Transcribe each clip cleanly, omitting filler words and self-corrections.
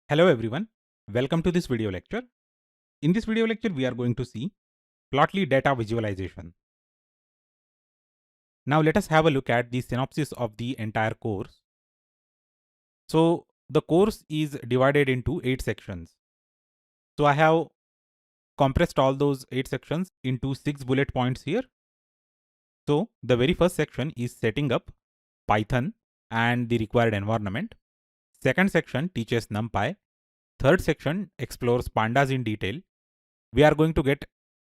Hello everyone, welcome to this video lecture. In this video lecture, we are going to see Plotly data visualization. Now let us have a look at the synopsis of the entire course. So the course is divided into 8 sections. So I have compressed all those 8 sections into 6 bullet points here. So the very first section is setting up Python and the required environment. Second section teaches NumPy. Third section explores pandas in detail. We are going to get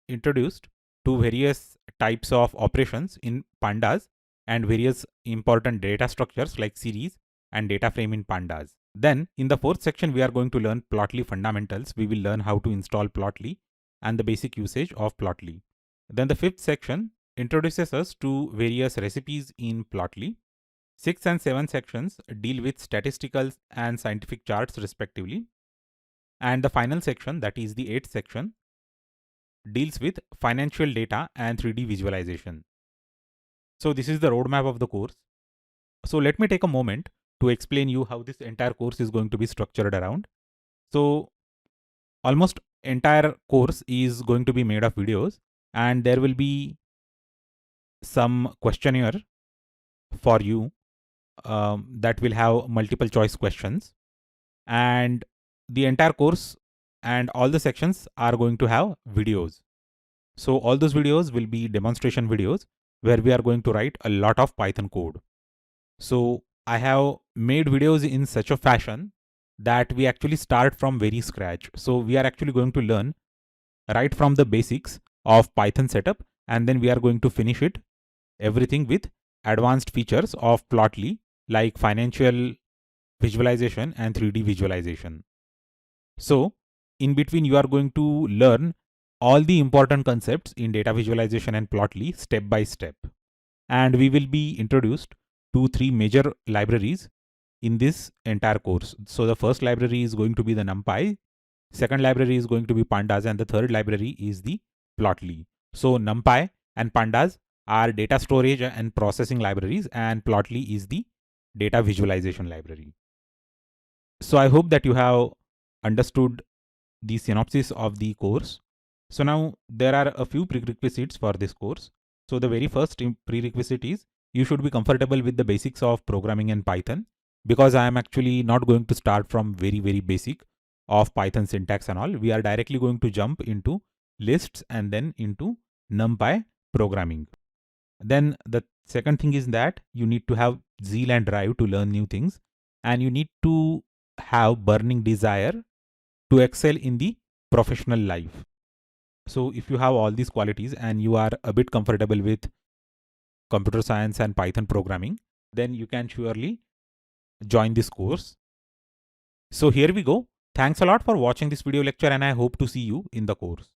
introduced to various types of operations in pandas and various important data structures like series and data frame in pandas. Then in the fourth section, we are going to learn Plotly fundamentals. We will learn how to install Plotly and the basic usage of Plotly. Then the fifth section introduces us to various recipes in Plotly. 6 and 7 sections deal with statistical and scientific charts respectively. And the final section, that is the 8th section, deals with financial data and 3D visualization. So this is the roadmap of the course. So let me take a moment to explain you how this entire course is going to be structured around. So almost entire course is going to be made of videos, and there will be some questionnaire for you that will have multiple choice questions, and the entire course and all the sections are going to have videos. So all those videos will be demonstration videos where we are going to write a lot of Python code. So I have made videos in such a fashion that we actually start from very scratch. So we are actually going to learn right from the basics of Python setup, and then we are going to finish it everything with advanced features of Plotly like financial visualization and 3D visualization. So in between, you are going to learn all the important concepts in data visualization and Plotly step by step. And we will be introduced to 3 major libraries in this entire course. So the first library is going to be the NumPy, second library is going to be pandas, and the third library is the Plotly. So NumPy and pandas are data storage and processing libraries, and Plotly is the data visualization library. So I hope that you have understood the synopsis of the course. So now there are a few prerequisites for this course. So the very first prerequisite is you should be comfortable with the basics of programming in Python, because I am actually not going to start from very basic of Python syntax and all. We are directly going to jump into lists and then into NumPy programming. Then the second thing is that you need to have zeal and drive to learn new things, and you need to have burning desire to excel in the professional life. So if you have all these qualities and you are a bit comfortable with computer science and Python programming, then you can surely join this course. So here we go. Thanks a lot for watching this video lecture, and I hope to see you in the course.